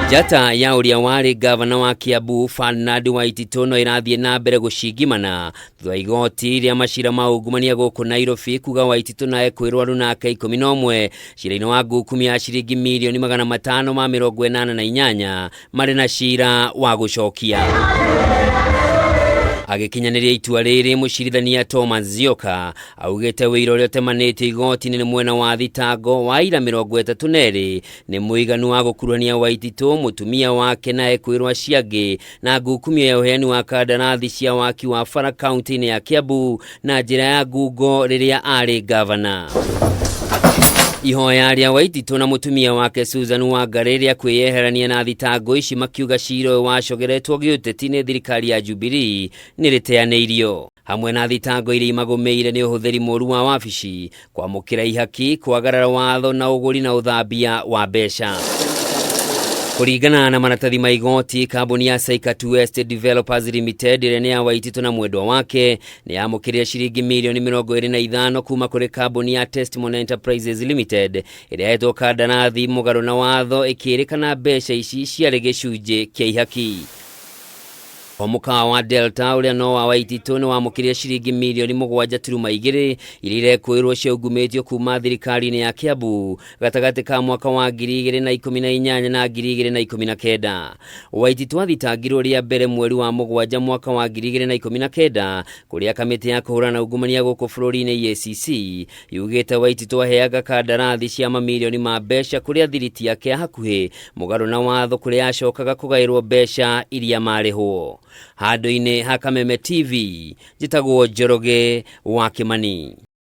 Njata ya uria wari gavana wa Kiambu Fernand Waititu no irathie na mbere gucingimana thutha igoti ria macira maungumania guku Nairobi kuga Waititu na ekwirwo runake 11 cira-ini wa ngukumi ya ciringi milioni 588 mari na cira wa gucokia. Agikinyaniria itua riri mucirithania Thomas Zioka augite wira uria temanite igoti ni mwena wa thitango wa ira 32 ni muiganu wa gukuruhania Waititu mutumia wake na ekwirwa ciangi na ngukumi ya uheani wa kandarathi cia waki wa bara kaunti-ini ya Kiambu na njira ya ngungo riria ari gavana. Ihoya ria Waititu na mutumia wake Susan Wangari ria kwiyeherania na thitango ici makiuga ciro wacogeretwo giuteti-ini thirikari ya Jubilee ni riteaneirio. Hamwe na thitango iria imagumeire ni uhuthiri moru wa wabici, kwamukira ihaki, kwagarara watho na uguri na uthambia wa mbeca. Kuringana na maratathi ma igoti, kambuni ya Saikatu Estate Developers Limited iria ni ya Waititu na mwendwa wake ni yamukirire ciringi milioni 25 kuma kuri kambuni ya Testimony Enterprises Limited iria hetwo kandarathi mugaru na watho ikirikana mbeca ici ciari gicunji kia ihaki. Omukawa wa Delta uria no wa Waititu ni wamukirire ciringi milioni 7.2 iria kwirwo ciaugumitio kuma thirikari-ini ya Kiambu gatagati ka mwaka wa 2018 na 2019. Waititu athitangirwo ria mbere mweri wa 7 mwaka wa 2019 kuria kamiti ya kuhurana ungumania guku bururi-ini EACC yugite Waititu aheaga kandarathi cia mamilioni ma mbeca kuria thiriti yake hakuhi mugaru na watho kuria acokaga kugairwo mbeca iria marihwo. Handu-ini ha Kameme TV, njitagwo Njoroge wa Kimani.